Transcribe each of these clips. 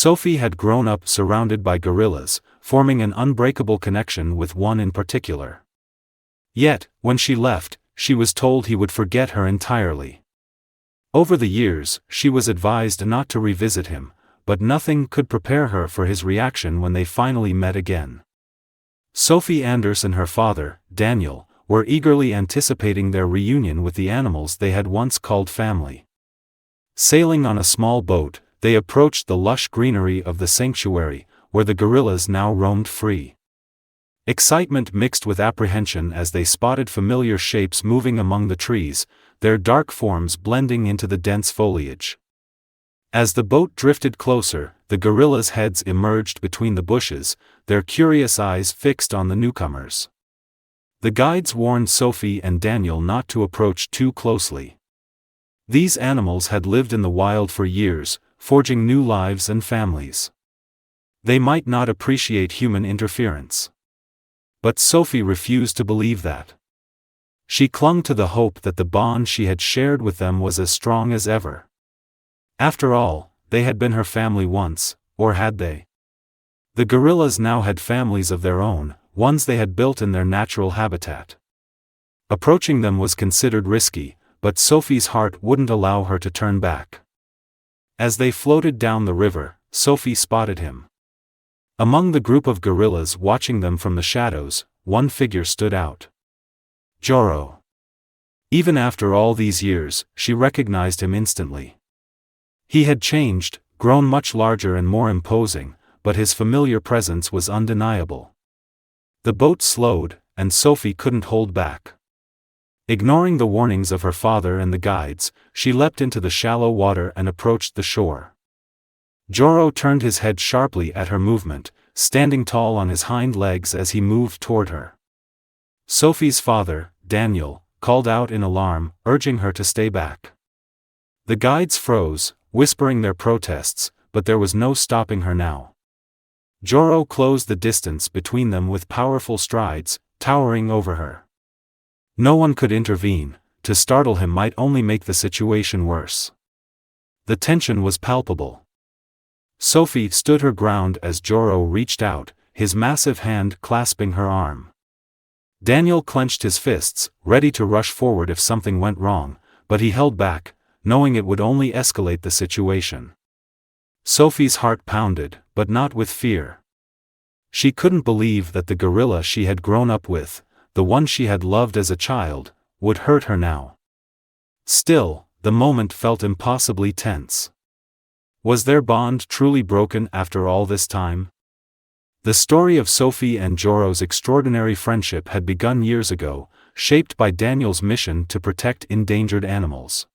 Sophie had grown up surrounded by gorillas, forming an unbreakable connection with one in particular. Yet, when she left, she was told he would forget her entirely. Over the years, she was advised not to revisit him, but nothing could prepare her for his reaction when they finally met again. Sophie Anders and her father, Daniel, were eagerly anticipating their reunion with the animals they had once called family. Sailing on a small boat, they approached the lush greenery of the sanctuary, where the gorillas now roamed free. Excitement mixed with apprehension as they spotted familiar shapes moving among the trees, their dark forms blending into the dense foliage. As the boat drifted closer, the gorillas' heads emerged between the bushes, their curious eyes fixed on the newcomers. The guides warned Sophie and Daniel not to approach too closely. These animals had lived in the wild for years, forging new lives and families. They might not appreciate human interference. But Sophie refused to believe that. She clung to the hope that the bond she had shared with them was as strong as ever. After all, they had been her family once, or had they? The gorillas now had families of their own, ones they had built in their natural habitat. Approaching them was considered risky, but Sophie's heart wouldn't allow her to turn back. As they floated down the river, Sophie spotted him. Among the group of gorillas watching them from the shadows, one figure stood out. Joro. Even after all these years, she recognized him instantly. He had changed, grown much larger and more imposing, but his familiar presence was undeniable. The boat slowed, and Sophie couldn't hold back. Ignoring the warnings of her father and the guides, she leapt into the shallow water and approached the shore. Joro turned his head sharply at her movement, standing tall on his hind legs as he moved toward her. Sophie's father, Daniel, called out in alarm, urging her to stay back. The guides froze, whispering their protests, but there was no stopping her now. Joro closed the distance between them with powerful strides, towering over her. No one could intervene. To startle him might only make the situation worse. The tension was palpable. Sophie stood her ground as Joro reached out, his massive hand clasping her arm. Daniel clenched his fists, ready to rush forward if something went wrong, but he held back, knowing it would only escalate the situation. Sophie's heart pounded, but not with fear. She couldn't believe that the gorilla she had grown up with, the one she had loved as a child, would hurt her now. Still, the moment felt impossibly tense. Was their bond truly broken after all this time? The story of Sophie and Joro's extraordinary friendship had begun years ago, shaped by Daniel's mission to protect endangered animals.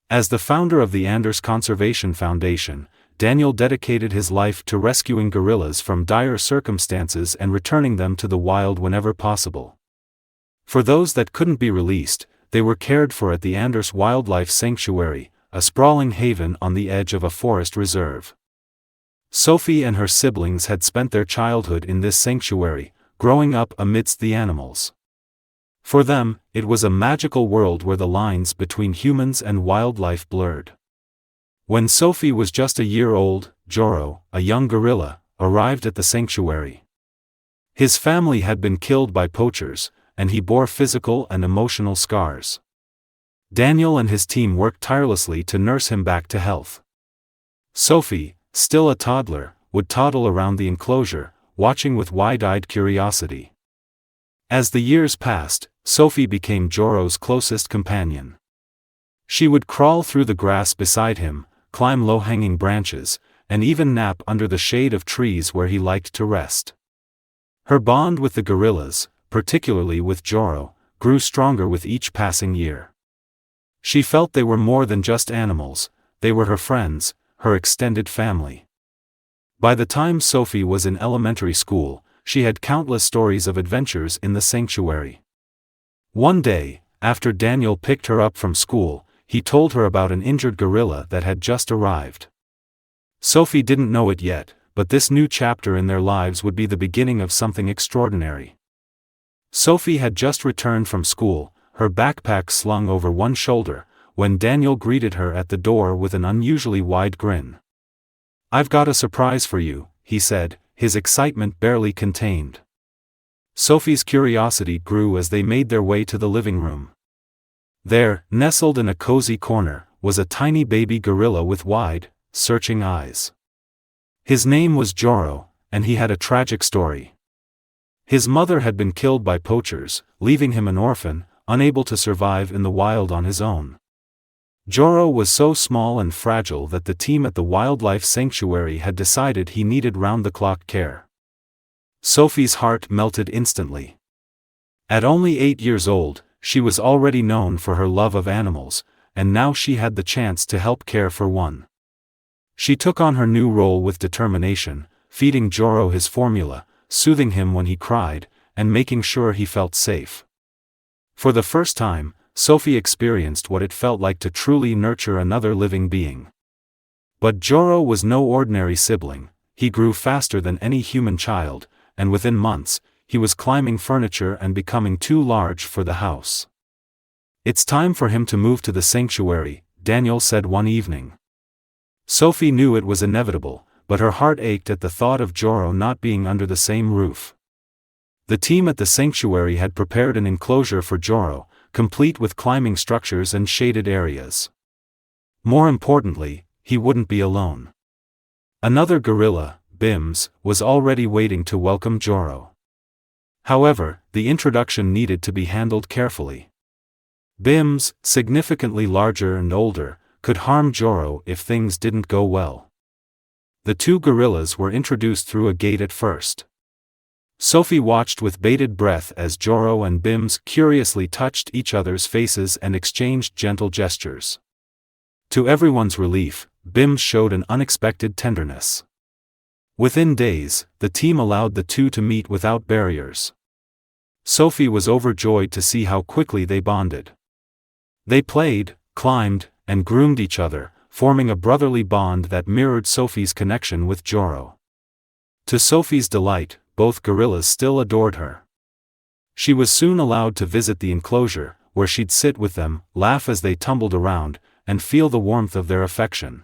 As the founder of the Anders Conservation Foundation, Daniel dedicated his life to rescuing gorillas from dire circumstances and returning them to the wild whenever possible. For those that couldn't be released, they were cared for at the Anders Wildlife Sanctuary, a sprawling haven on the edge of a forest reserve. Sophie and her siblings had spent their childhood in this sanctuary, growing up amidst the animals. For them, it was a magical world where the lines between humans and wildlife blurred. When Sophie was just a year old, Joro, a young gorilla, arrived at the sanctuary. His family had been killed by poachers, and he bore physical and emotional scars. Daniel and his team worked tirelessly to nurse him back to health. Sophie, still a toddler, would toddle around the enclosure, watching with wide-eyed curiosity. As the years passed, Sophie became Joro's closest companion. She would crawl through the grass beside him, climb low-hanging branches, and even nap under the shade of trees where he liked to rest. Her bond with the gorillas, particularly with Joro, grew stronger with each passing year. She felt they were more than just animals, they were her friends, her extended family. By the time Sophie was in elementary school, she had countless stories of adventures in the sanctuary. One day, after Daniel picked her up from school, he told her about an injured gorilla that had just arrived. Sophie didn't know it yet, but this new chapter in their lives would be the beginning of something extraordinary. Sophie had just returned from school, her backpack slung over one shoulder, when Daniel greeted her at the door with an unusually wide grin. "I've got a surprise for you," he said, his excitement barely contained. Sophie's curiosity grew as they made their way to the living room. There, nestled in a cozy corner, was a tiny baby gorilla with wide, searching eyes. His name was Joro, and he had a tragic story. His mother had been killed by poachers, leaving him an orphan, unable to survive in the wild on his own. Joro was so small and fragile that the team at the wildlife sanctuary had decided he needed round-the-clock care. Sophie's heart melted instantly. At only 8 years old, she was already known for her love of animals, and now she had the chance to help care for one. She took on her new role with determination, feeding Joro his formula, soothing him when he cried, and making sure he felt safe. For the first time, Sophie experienced what it felt like to truly nurture another living being. But Joro was no ordinary sibling. He grew faster than any human child, and within months, he was climbing furniture and becoming too large for the house. "It's time for him to move to the sanctuary," Daniel said one evening. Sophie knew it was inevitable, but her heart ached at the thought of Joro not being under the same roof. The team at the sanctuary had prepared an enclosure for Joro, complete with climbing structures and shaded areas. More importantly, he wouldn't be alone. Another gorilla, Bims, was already waiting to welcome Joro. However, the introduction needed to be handled carefully. Bims, significantly larger and older, could harm Joro if things didn't go well. The two gorillas were introduced through a gate at first. Sophie watched with bated breath as Joro and Bims curiously touched each other's faces and exchanged gentle gestures. To everyone's relief, Bims showed an unexpected tenderness. Within days, the team allowed the two to meet without barriers. Sophie was overjoyed to see how quickly they bonded. They played, climbed, and groomed each other, forming a brotherly bond that mirrored Sophie's connection with Joro. To Sophie's delight, both gorillas still adored her. She was soon allowed to visit the enclosure, where she'd sit with them, laugh as they tumbled around, and feel the warmth of their affection.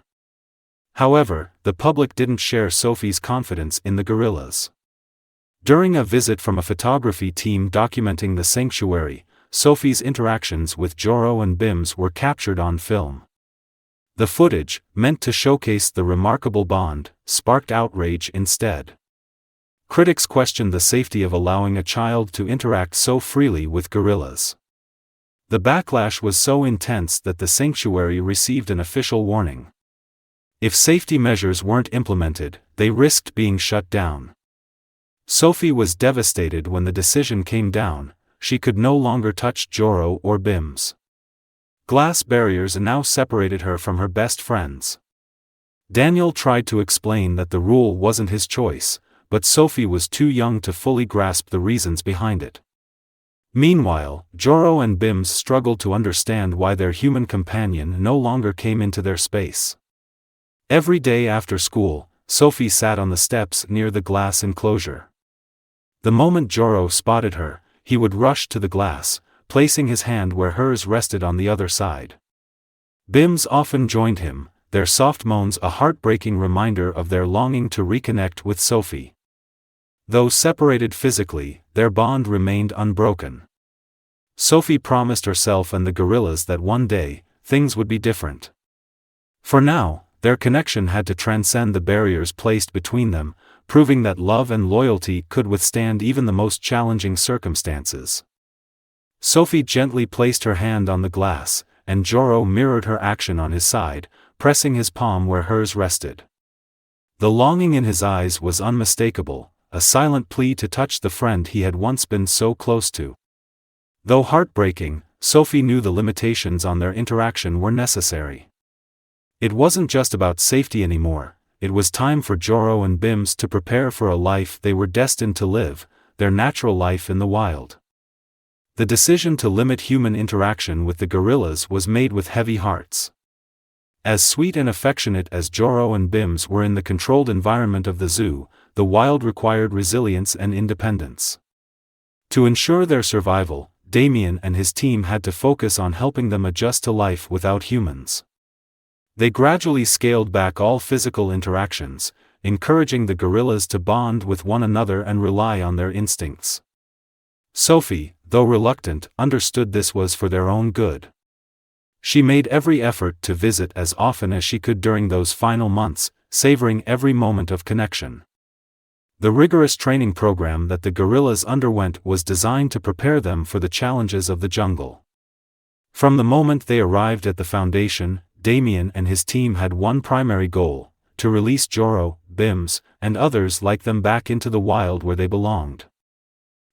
However, the public didn't share Sophie's confidence in the gorillas. During a visit from a photography team documenting the sanctuary, Sophie's interactions with Joro and Bims were captured on film. The footage, meant to showcase the remarkable bond, sparked outrage instead. Critics questioned the safety of allowing a child to interact so freely with gorillas. The backlash was so intense that the sanctuary received an official warning. If safety measures weren't implemented, they risked being shut down. Sophie was devastated when the decision came down. She could no longer touch Joro or Bims. Glass barriers now separated her from her best friends. Daniel tried to explain that the rule wasn't his choice, but Sophie was too young to fully grasp the reasons behind it. Meanwhile, Joro and Bims struggled to understand why their human companion no longer came into their space. Every day after school, Sophie sat on the steps near the glass enclosure. The moment Joro spotted her, he would rush to the glass, placing his hand where hers rested on the other side. Bims often joined him, their soft moans a heartbreaking reminder of their longing to reconnect with Sophie. Though separated physically, their bond remained unbroken. Sophie promised herself and the gorillas that one day, things would be different. For now, their connection had to transcend the barriers placed between them, proving that love and loyalty could withstand even the most challenging circumstances. Sophie gently placed her hand on the glass, and Joro mirrored her action on his side, pressing his palm where hers rested. The longing in his eyes was unmistakable, a silent plea to touch the friend he had once been so close to. Though heartbreaking, Sophie knew the limitations on their interaction were necessary. It wasn't just about safety anymore, it was time for Joro and Bims to prepare for a life they were destined to live, their natural life in the wild. The decision to limit human interaction with the gorillas was made with heavy hearts. As sweet and affectionate as Joro and Bims were in the controlled environment of the zoo, the wild required resilience and independence. To ensure their survival, Damien and his team had to focus on helping them adjust to life without humans. They gradually scaled back all physical interactions, encouraging the gorillas to bond with one another and rely on their instincts. Sophie, though reluctant, understood this was for their own good. She made every effort to visit as often as she could during those final months, savoring every moment of connection. The rigorous training program that the gorillas underwent was designed to prepare them for the challenges of the jungle. From the moment they arrived at the foundation, Damien and his team had one primary goal: to release Joro, Bims, and others like them back into the wild where they belonged.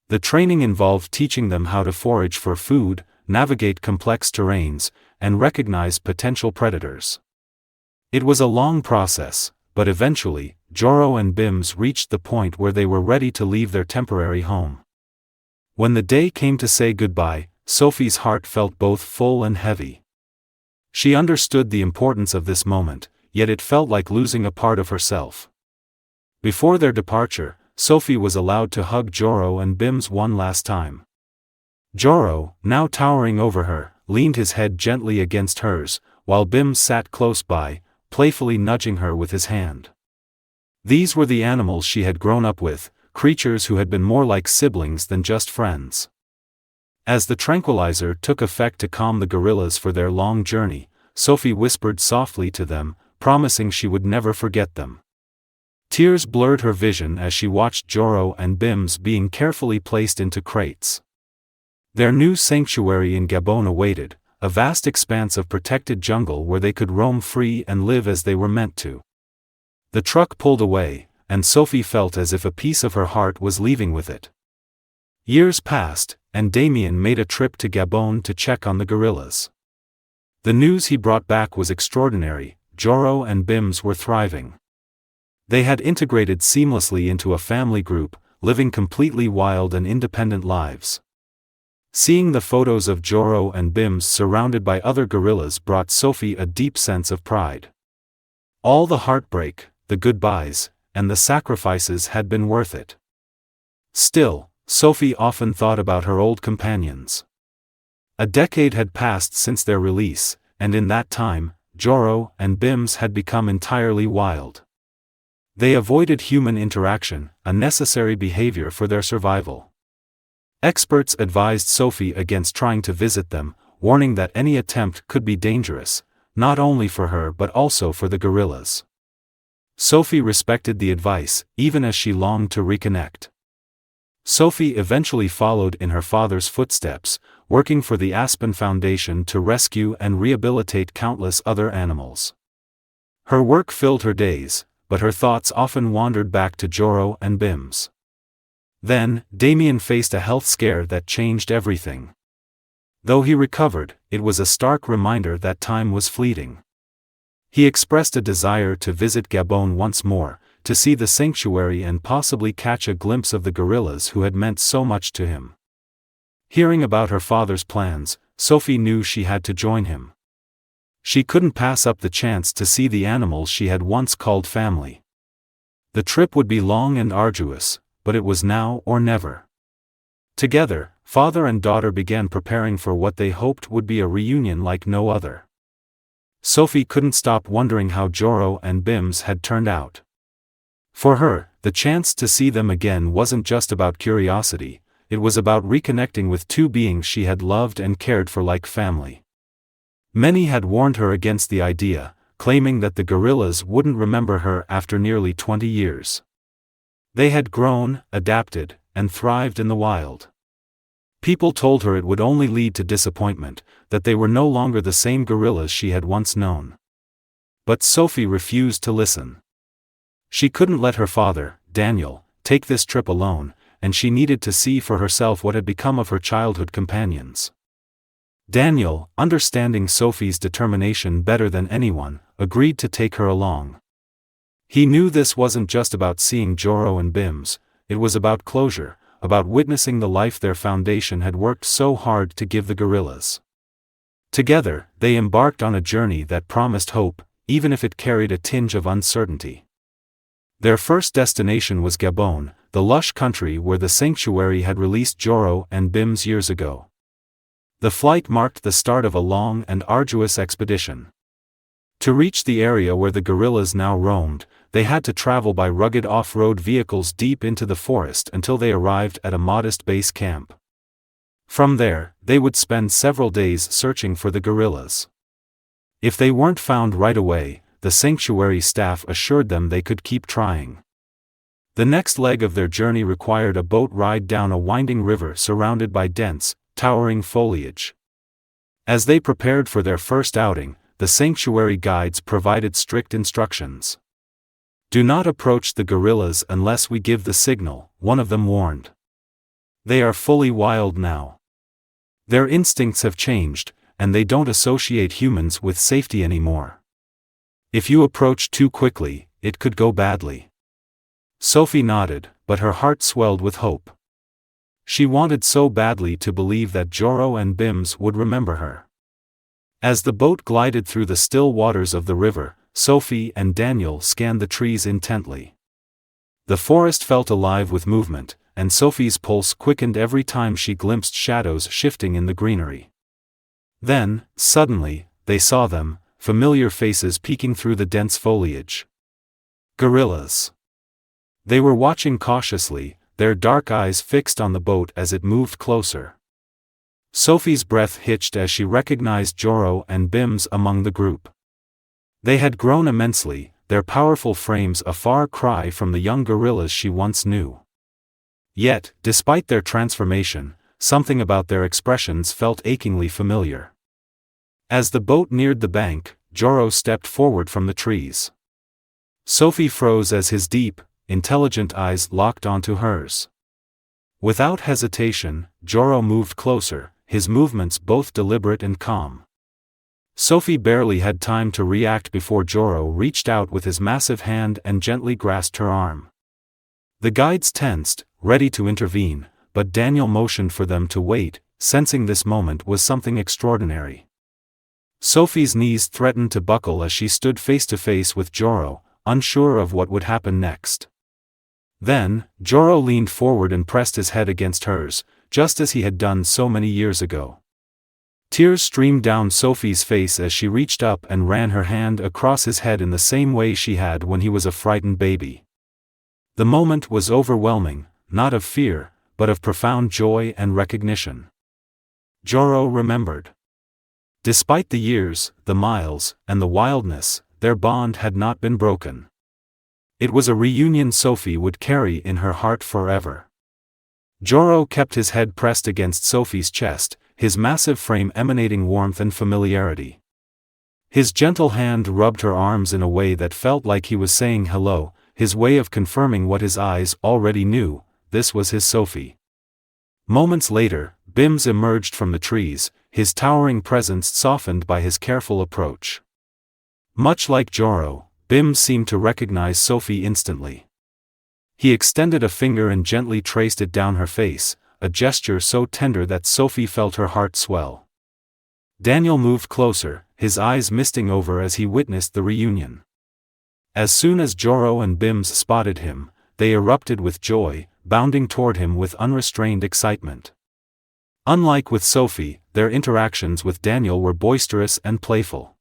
The training involved teaching them how to forage for food, navigate complex terrains, and recognize potential predators. It was a long process, but eventually, Joro and Bims reached the point where they were ready to leave their temporary home. When the day came to say goodbye, Sophie's heart felt both full and heavy. She understood the importance of this moment, yet it felt like losing a part of herself. Before their departure, Sophie was allowed to hug Joro and Bims one last time. Joro, now towering over her, leaned his head gently against hers, while Bims sat close by, playfully nudging her with his hand. These were the animals she had grown up with, creatures who had been more like siblings than just friends. As the tranquilizer took effect to calm the gorillas for their long journey, Sophie whispered softly to them, promising she would never forget them. Tears blurred her vision as she watched Joro and Bims being carefully placed into crates. Their new sanctuary in Gabon awaited, a vast expanse of protected jungle where they could roam free and live as they were meant to. The truck pulled away, and Sophie felt as if a piece of her heart was leaving with it. Years passed, and Damien made a trip to Gabon to check on the gorillas. The news he brought back was extraordinary: Joro and Bims were thriving. They had integrated seamlessly into a family group, living completely wild and independent lives. Seeing the photos of Joro and Bims surrounded by other gorillas brought Sophie a deep sense of pride. All the heartbreak, the goodbyes, and the sacrifices had been worth it. Still, Sophie often thought about her old companions. A decade had passed since their release, and in that time, Joro and Bims had become entirely wild. They avoided human interaction, a necessary behavior for their survival. Experts advised Sophie against trying to visit them, warning that any attempt could be dangerous, not only for her but also for the gorillas. Sophie respected the advice, even as she longed to reconnect. Sophie eventually followed in her father's footsteps, working for the Aspen Foundation to rescue and rehabilitate countless other animals. Her work filled her days, but her thoughts often wandered back to Joro and Bims. Then, Damien faced a health scare that changed everything. Though he recovered, it was a stark reminder that time was fleeting. He expressed a desire to visit Gabon once more, to see the sanctuary and possibly catch a glimpse of the gorillas who had meant so much to him. Hearing about her father's plans, Sophie knew she had to join him. She couldn't pass up the chance to see the animals she had once called family. The trip would be long and arduous, but it was now or never. Together, father and daughter began preparing for what they hoped would be a reunion like no other. Sophie couldn't stop wondering how Joro and Bims had turned out. For her, the chance to see them again wasn't just about curiosity, it was about reconnecting with two beings she had loved and cared for like family. Many had warned her against the idea, claiming that the gorillas wouldn't remember her after nearly 20 years. They had grown, adapted, and thrived in the wild. People told her it would only lead to disappointment, that they were no longer the same gorillas she had once known. But Sophie refused to listen. She couldn't let her father, Daniel, take this trip alone, and she needed to see for herself what had become of her childhood companions. Daniel, understanding Sophie's determination better than anyone, agreed to take her along. He knew this wasn't just about seeing Joro and Bims, it was about closure, about witnessing the life their foundation had worked so hard to give the gorillas. Together, they embarked on a journey that promised hope, even if it carried a tinge of uncertainty. Their first destination was Gabon, the lush country where the sanctuary had released Joro and Bims years ago. The flight marked the start of a long and arduous expedition. To reach the area where the gorillas now roamed, they had to travel by rugged off-road vehicles deep into the forest until they arrived at a modest base camp. From there, they would spend several days searching for the gorillas. If they weren't found right away, the sanctuary staff assured them they could keep trying. The next leg of their journey required a boat ride down a winding river surrounded by dense, towering foliage. As they prepared for their first outing, the sanctuary guides provided strict instructions. "Do not approach the gorillas unless we give the signal," one of them warned. "They are fully wild now. Their instincts have changed, and they don't associate humans with safety anymore. If you approach too quickly, it could go badly." Sophie nodded, but her heart swelled with hope. She wanted so badly to believe that Joro and Bims would remember her. As the boat glided through the still waters of the river, Sophie and Daniel scanned the trees intently. The forest felt alive with movement, and Sophie's pulse quickened every time she glimpsed shadows shifting in the greenery. Then, suddenly, they saw them, familiar faces peeking through the dense foliage. Gorillas. They were watching cautiously, their dark eyes fixed on the boat as it moved closer. Sophie's breath hitched as she recognized Joro and Bims among the group. They had grown immensely, their powerful frames a far cry from the young gorillas she once knew. Yet, despite their transformation, something about their expressions felt achingly familiar. As the boat neared the bank, Joro stepped forward from the trees. Sophie froze as his deep, intelligent eyes locked onto hers. Without hesitation, Joro moved closer, his movements both deliberate and calm. Sophie barely had time to react before Joro reached out with his massive hand and gently grasped her arm. The guides tensed, ready to intervene, but Daniel motioned for them to wait, sensing this moment was something extraordinary. Sophie's knees threatened to buckle as she stood face to face with Joro, unsure of what would happen next. Then, Joro leaned forward and pressed his head against hers, just as he had done so many years ago. Tears streamed down Sophie's face as she reached up and ran her hand across his head in the same way she had when he was a frightened baby. The moment was overwhelming, not of fear, but of profound joy and recognition. Joro remembered. Despite the years, the miles, and the wildness, their bond had not been broken. It was a reunion Sophie would carry in her heart forever. Joro kept his head pressed against Sophie's chest, his massive frame emanating warmth and familiarity. His gentle hand rubbed her arms in a way that felt like he was saying hello, his way of confirming what his eyes already knew: this was his Sophie. Moments later, Bims emerged from the trees, his towering presence softened by his careful approach. Much like Joro, Bims seemed to recognize Sophie instantly. He extended a finger and gently traced it down her face, a gesture so tender that Sophie felt her heart swell. Daniel moved closer, his eyes misting over as he witnessed the reunion. As soon as Joro and Bims spotted him, they erupted with joy, bounding toward him with unrestrained excitement. Unlike with Sophie, their interactions with Daniel were boisterous and playful.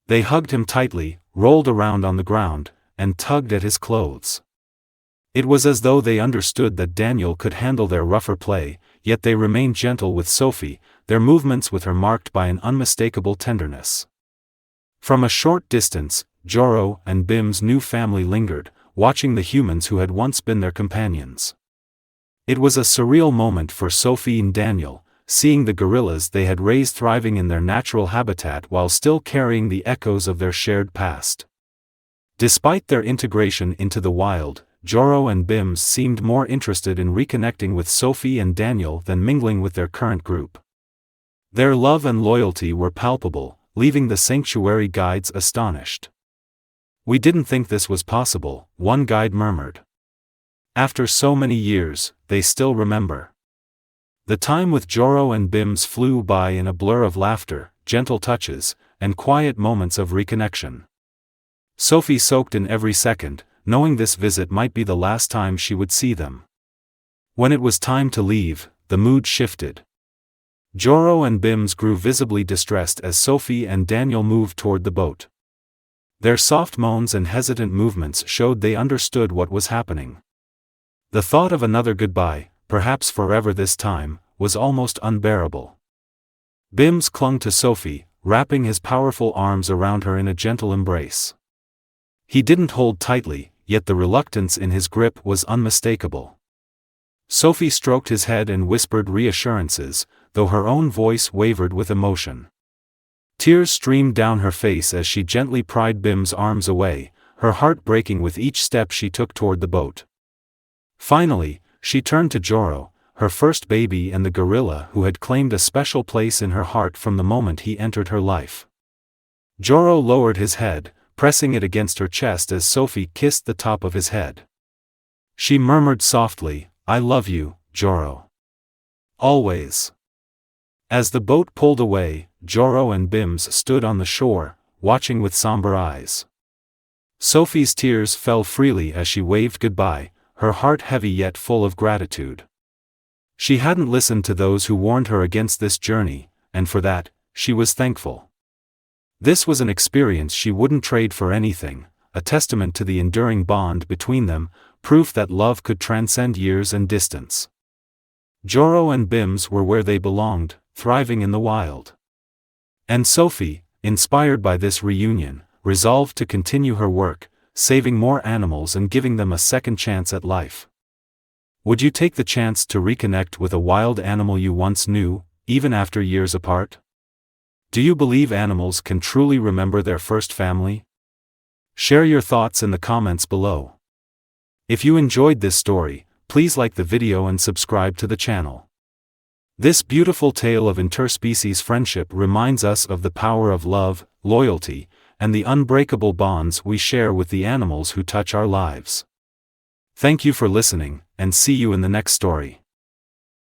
They hugged him tightly, rolled around on the ground, and tugged at his clothes. It was as though they understood that Daniel could handle their rougher play, yet they remained gentle with Sophie, their movements with her marked by an unmistakable tenderness. From a short distance, Joro and Bim's new family lingered, watching the humans who had once been their companions. It was a surreal moment for Sophie and Daniel, seeing the gorillas they had raised thriving in their natural habitat while still carrying the echoes of their shared past. Despite their integration into the wild, Joro and Bims seemed more interested in reconnecting with Sophie and Daniel than mingling with their current group. Their love and loyalty were palpable, leaving the sanctuary guides astonished. "We didn't think this was possible," one guide murmured. After so many years, they still remember. The time with Joro and Bims flew by in a blur of laughter, gentle touches, and quiet moments of reconnection. Sophie soaked in every second, knowing this visit might be the last time she would see them. When it was time to leave, the mood shifted. Joro and Bims grew visibly distressed as Sophie and Daniel moved toward the boat. Their soft moans and hesitant movements showed they understood what was happening. The thought of another goodbye, perhaps forever this time, was almost unbearable. Bims clung to Sophie, wrapping his powerful arms around her in a gentle embrace. He didn't hold tightly, yet the reluctance in his grip was unmistakable. Sophie stroked his head and whispered reassurances, though her own voice wavered with emotion. Tears streamed down her face as she gently pried Bim's arms away, her heart breaking with each step she took toward the boat. Finally, she turned to Joro, her first baby and the gorilla who had claimed a special place in her heart from the moment he entered her life. Joro lowered his head, pressing it against her chest as Sophie kissed the top of his head. She murmured softly, "I love you, Joro. Always." As the boat pulled away, Joro and Bims stood on the shore, watching with somber eyes. Sophie's tears fell freely as she waved goodbye, her heart heavy yet full of gratitude. She hadn't listened to those who warned her against this journey, and for that, she was thankful. This was an experience she wouldn't trade for anything, a testament to the enduring bond between them, proof that love could transcend years and distance. Joro and Bims were where they belonged, thriving in the wild. And Sophie, inspired by this reunion, resolved to continue her work, saving more animals and giving them a second chance at life. Would you take the chance to reconnect with a wild animal you once knew, even after years apart? Do you believe animals can truly remember their first family? Share your thoughts in the comments below. If you enjoyed this story, please like the video and subscribe to the channel. This beautiful tale of interspecies friendship reminds us of the power of love, loyalty, and the unbreakable bonds we share with the animals who touch our lives. Thank you for listening, and see you in the next story.